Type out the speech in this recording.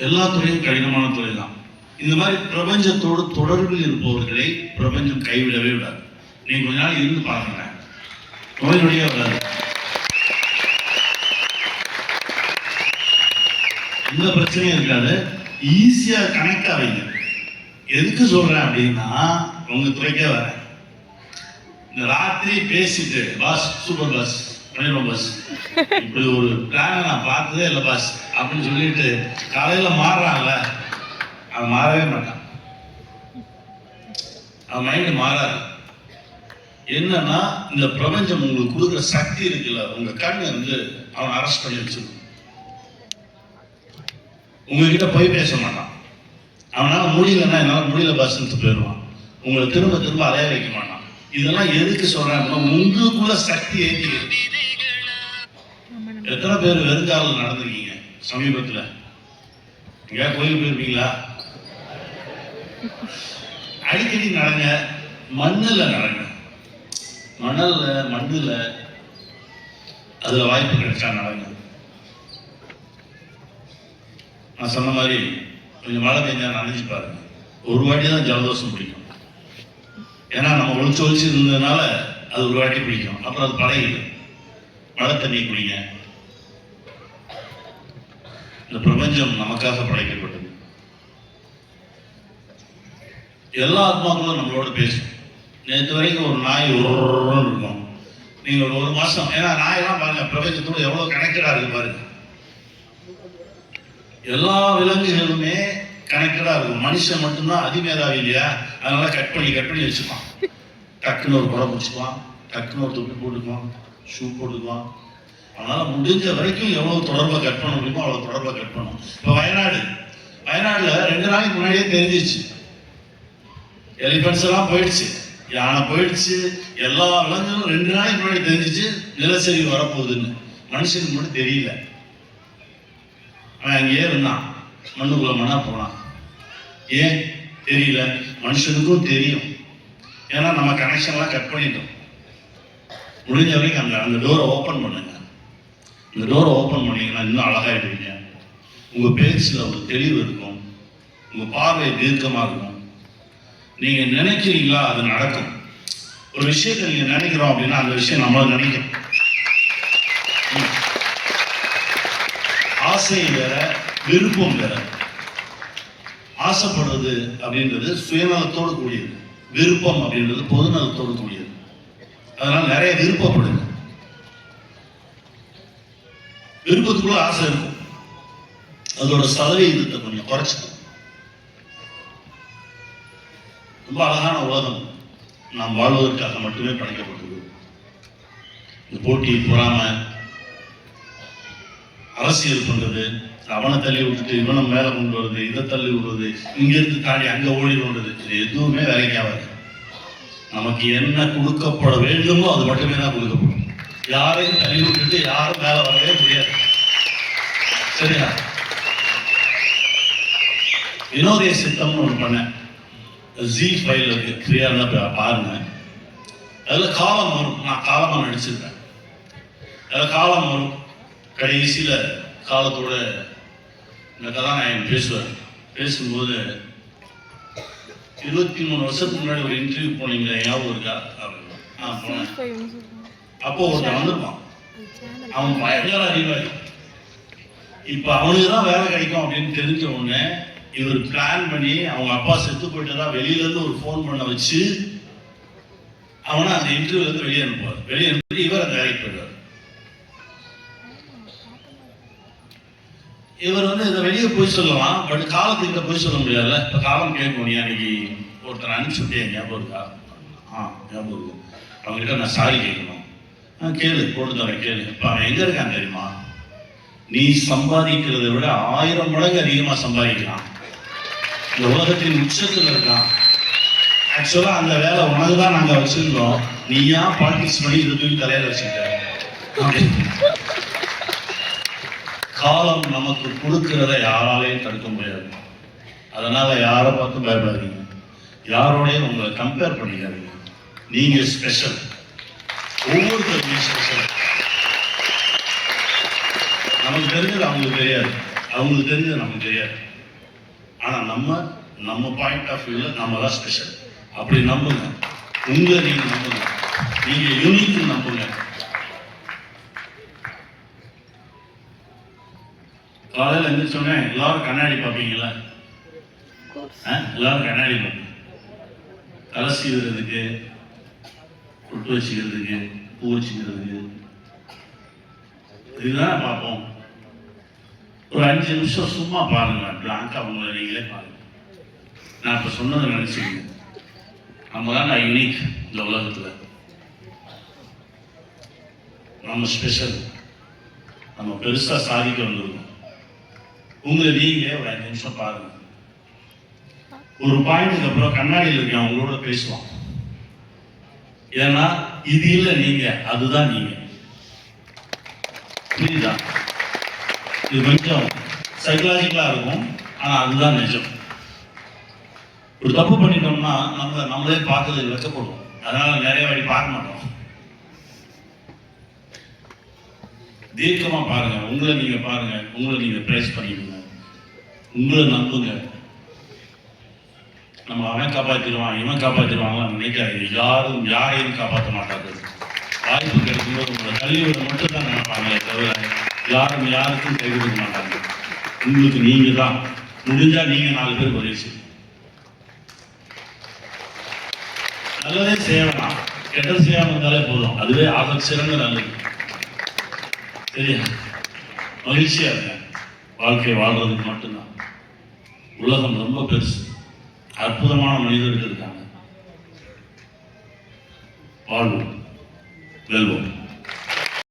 எல்லா துறையும் கடினமான துறை தான். இந்த மாதிரி பிரபஞ்சத்தோடு தொடர்பில் இருப்பவர்களை பிரபஞ்சம் கைவிடவே விடாது. நீங்க கொஞ்ச நாள் இருந்து பாருங்க, நோய் நொடியே வராது. எந்த பிரச்சனையும் இருக்காது. ஈஸியா கனெக்ட் ஆவீங்க. எதுக்கு சொல்றேன் அப்படின்னா, உங்க துறைக்கே வரேன். இந்த ராத்திரி பேசிட்டு பாஸ் சூப்பர் பாஸ் பண்ணிடுவோம் பாஸ், இப்படி ஒரு பிளான் நான் பார்த்ததே இல்லை பாஸ் அப்படின்னு சொல்லிட்டு காலையில மாறுறான்ல, அவன் மாறவே மாட்டான். அவன் மைண்டு மாறாது. என்னன்னா, இந்த பிரபஞ்சம் உங்களுக்கு கொடுக்குற சக்தி இருக்குல்ல, உங்க கண் வந்து அவன் அரெஸ்ட் பண்ணி வச்சிருக்கும். உங்ககிட்ட போய் பேச மாட்டான். அவனால முடியலன்னா என்னால் முடியல பாஸ்ன்னு போயிடுவான். உங்களை திரும்ப திரும்ப அலைய வைக்க மாட்டான். இதெல்லாம் எதுக்கு சொல்றேன், உங்களுக்குள்ள சக்தி ஏற்றிக்கிறது. எத்தனை பேர் வெறுங்காலில் நடந்திருக்கீங்க சமீபத்தில்? எங்கேயா கோயில் போயிருப்பீங்களா? அடிக்கடி நடங்க, மண்ணில் நடங்க. மண்ணில் அதுல வாய்ப்பு கிடைச்சா நடங்க. நான் சொன்ன மாதிரி கொஞ்சம் மழை பெஞ்சா நனைஞ்சு பாருங்க. ஒரு வாட்டி தான் ஜலதோஷம் பிடிக்கும். ஏன்னா நம்ம ஒழிச்சு இருந்ததுனால அது ஒரு வாட்டி பிடிக்கும், அப்புறம் அது பழகிடும். மழை தண்ணி குடிங்க. இந்த பிரபஞ்சம் நமக்காக படைக்கப்பட்டது. எல்லா ஆத்மாக்களும் நம்மளோட பேசும். நேற்று வரைக்கும் ஒரு நாய் இருக்கும். நீங்க ஒரு மாசம், ஏன்னா நாயெல்லாம் பாருங்க பிரபஞ்சத்தோடு எவ்வளவு கனெக்டடா இருக்கு பாருங்க. எல்லா விலங்குகளுமே கனெக்டடா இருக்கும். மனுஷன் மட்டும்தான் அதிமேதாவி இல்லையா, அதனால கட் பண்ணி வச்சுப்பான். டக்குன்னு ஒரு குடை பிடிச்சிக்குவான், டக்குன்னு ஒரு தொப்பி போட்டுக்குவான், ஷூ போட்டுக்குவான். அதனால முடிஞ்ச வரைக்கும் எவ்வளவு தொடர்பை கட் பண்ண முடியுமோ அவ்வளவு தொடர்பை கட் பண்ணும். இப்போ வயநாடுல 2 நாளைக்கு முன்னாடியே தெரிஞ்சிச்சு, எலிபென்ட்ஸ் எல்லாம் போயிடுச்சு, யானை போயிடுச்சு, எல்லா விலங்குகளும் 2 நாளைக்கு முன்னாடி தெரிஞ்சிச்சு நிலச்சரிவு வரப்போகுதுன்னு. மனுஷனுக்கு மட்டும் தெரியல. அவன் அங்கேயே இருந்தான், மண்ணுக்குள்ள மண்ணா போனான். ஏன் தெரியல? மனுஷனுக்கும் தெரியும். ஏன்னா நம்ம கனெக்ஷன்லாம் கட் பண்ணிட்டோம். முடிஞ்ச வரைக்கும் அந்த டோரை ஓப்பன் பண்ணுங்க. இந்த டோரை ஓப்பன் பண்ணீங்கன்னா இன்னும் அழகாயிடுவீங்க. உங்க பேச்சுல ஒரு தெளிவு இருக்கும், உங்க பார்வை தீர்க்கமா இருக்கும். நீங்க நினைக்கிறீங்களா அது நடக்கும். ஒரு விஷயத்தை நீங்க நினைக்கிறோம் அப்படின்னா அந்த விஷயம் நம்மள நினைக்கும். ஆசை வேற, விருப்பம் வேற. ஆசைப்படுறது அப்படின்றது சுயநலத்தோடு கூடியது, விருப்பம் அப்படின்றது பொதுநலத்தோடு கூடியது. அதனால நிறைய விருப்பப்படுங்க. விருப்பத்துக்குள்ள ஆசை இருக்கும், அதோட சதவீதத்தை கொஞ்சம் குறைச்சிக்கும். ரொம்ப அழகான உலகம். நாம் வாழ்வதற்காக மட்டுமே படைக்கப்பட்டது. இந்த போட்டி, பொறாமை, அரசியல் பண்றது, அவனை தள்ளி விட்டுட்டு இவனை மேல கொண்டு வருது, இதை தள்ளி விடுறது, இங்கிருந்து தாண்டி அங்க ஓடி கொண்டது, இது எதுவுமே வேலைக்காகாது. நமக்கு என்ன கொடுக்கப்பட வேண்டுமோ அது மட்டுமே தான் கொடுக்கப்படும். யாரையும் தள்ளி விட்டுட்டு யாரும் மேல வரவே முடியாது. சரியா? வினோதய சித்தம்னு ஒன்று பண்ணேன், Z5 இருக்கு, ஃப்ரீயா இருந்தா பாருங்க. அதுல காலம் வரும், நான் காலமா நடிச்சிருக்கேன். அதுல காலம் வரும், கடைசியில காலத்தோட இந்த கதாநாயகன் பேசுவார். பேசும்போது 23 வருஷத்துக்கு முன்னாடி ஒரு இன்டர்வியூ போனீங்க, ஞாபகம் இருக்கா அப்படின்னு. நான் போனேன். அப்போ ஒருத்தன் வந்திருப்பான், அவன் பயங்கர அறிவாளி. இப்ப அவனுக்கு தான் வேலை கிடைக்கும் அப்படின்னு தெரிஞ்ச உடனே இவர் பிளான் பண்ணி அவங்க அப்பா செத்து போயிட்டதா வெளியில இருந்து ஒரு போன் பண்ண வச்சு அவனை அந்த இன்டர்வியூல இருந்து வெளியே அனுப்புவார். வெளியே அனுப்பி இவர் அந்த வேலைக்கு போயிடுவார். இவர் வந்து இதை வெளியே போய் சொல்லலாம், பட் காலத்துக்கிட்ட போய் சொல்ல முடியாதுல்ல. இப்போ காலம் கேட்கும், நீ அன்னைக்கு ஒருத்தர் அனுப்பிச்சுட்டே ஞாபகம் இருக்கா? ஞாபகம் இருக்கு. அவங்ககிட்ட நான் சாரி கேட்கணும். கேளு, போட்டு தரேன், கேளு. இப்போ அவன் எங்க இருக்கான் தெரியுமா? நீ சம்பாதிக்கிறதை விட 1000 மடங்கு அதிகமா சம்பாதிக்கலாம். இந்த உலகத்தின் உச்சத்தில் இருக்கான். ஆக்சுவலா அந்த வேலை உனக்கு தான் நாங்க வச்சிருந்தோம், நீ ஏன் பாலிடிக்ஸ் பண்ணி இது தூக்கி தலையில வச்சுக்கிட்ட? காலம் நமக்கு கொடுக்கிறத யாராலையும் தடுக்க முடியாது. அதனால யாரை பார்த்து பயப்படாதீங்க, யாரோடையும் உங்களை கம்பேர் பண்ணிக்காதீங்க. நீங்க ஸ்பெஷல், ஒவ்வொருத்தருமே ஸ்பெஷல். நமக்கு தெரிஞ்சது அவங்களுக்கு தெரியாது, அவங்களுக்கு தெரிஞ்சது நமக்கு தெரியாது. ஆனா நம்ம பாயிண்ட் ஆஃப் வியூல நம்ம தான் ஸ்பெஷல். அப்படி நம்புங்க, உங்களை நீங்க நம்புங்க, நீங்க யூனிக் நம்புங்க. காலையில் எழுந்திரிச்சோன்னே எல்லாரும் கண்ணாடி பார்ப்பீங்களா? எல்லாரும் கண்ணாடி பார்ப்பீங்க. தலை சீவுறதுக்கு, பொட்டு வச்சுக்கிறதுக்கு, பூ வச்சுக்கிறதுக்கு, இதுதான் பார்ப்போம். ஒரு 5 நிமிஷம் சும்மா பாருங்க, பிளாங்கா உங்களை நீங்களே பாருங்க. நான் இப்போ சொன்னதை நினைச்சுக்கீங்க, நம்ம தான் நான் யூனிக் இந்த உலகத்தில், நம்ம ஸ்பெஷல், நம்ம பெருசாக சாதிக்க வந்திருக்கோம். உங்களை நீங்களே ஒரு 5 நிமிஷம் பாருங்க. ஒரு பாயிண்ட்டுக்கு அப்புறம் கண்ணாடியில் இருக்கேன் அவங்களோட பேசுவான். ஏன்னா இது இல்லை நீங்க, அதுதான் நீங்க. புரியுதா? இது கொஞ்சம் சைக்கலாஜிக்கலா இருக்கும், ஆனா அதுதான் நிஜம். ஒரு தப்பு பண்ணிட்டோம்னா நம்மளே பார்க்கறது வெச்சப்படுவோம். அதனால நிறைய வாட்டி பார்க்க மாட்டோம். தீர்க்கமா பாருங்க, உங்களை நீங்க பாருங்க, உங்களை நீங்க பிரைஸ் பண்ணிடுங்க, உங்களை நம்புங்க. நம்ம அவன் காப்பாற்றிடுவான் இவன் காப்பாற்றிடுவாங்களாம் நினைக்காது. யாரும் யாரையும் காப்பாற்ற மாட்டாங்க. வாய்ப்பு கிடைக்கும்போது உங்களை கல்வியோட மட்டும் தான் நினைப்பாங்களே தவிர யாரும் யாருக்கும் கை கொடுக்க மாட்டாங்க. உங்களுக்கு நீங்க தான் முடிஞ்சா நீங்க 4 பேர் உதவி செய்யும். நல்லதே செய்யலாம், கெட்டது செய்யாம இருந்தாலே போதும், அதுவே ஆக சிறந்த நல்லது. சரியா? மகிழ்ச்சியா இருக்க, வாழ்க்கை வாழ்றதுக்கு மட்டும்தான். உலகம் ரொம்ப பெருசு, அற்புதமான மனிதர்கள் இருக்காங்க. வாழ்வோம், வெல்வோம்.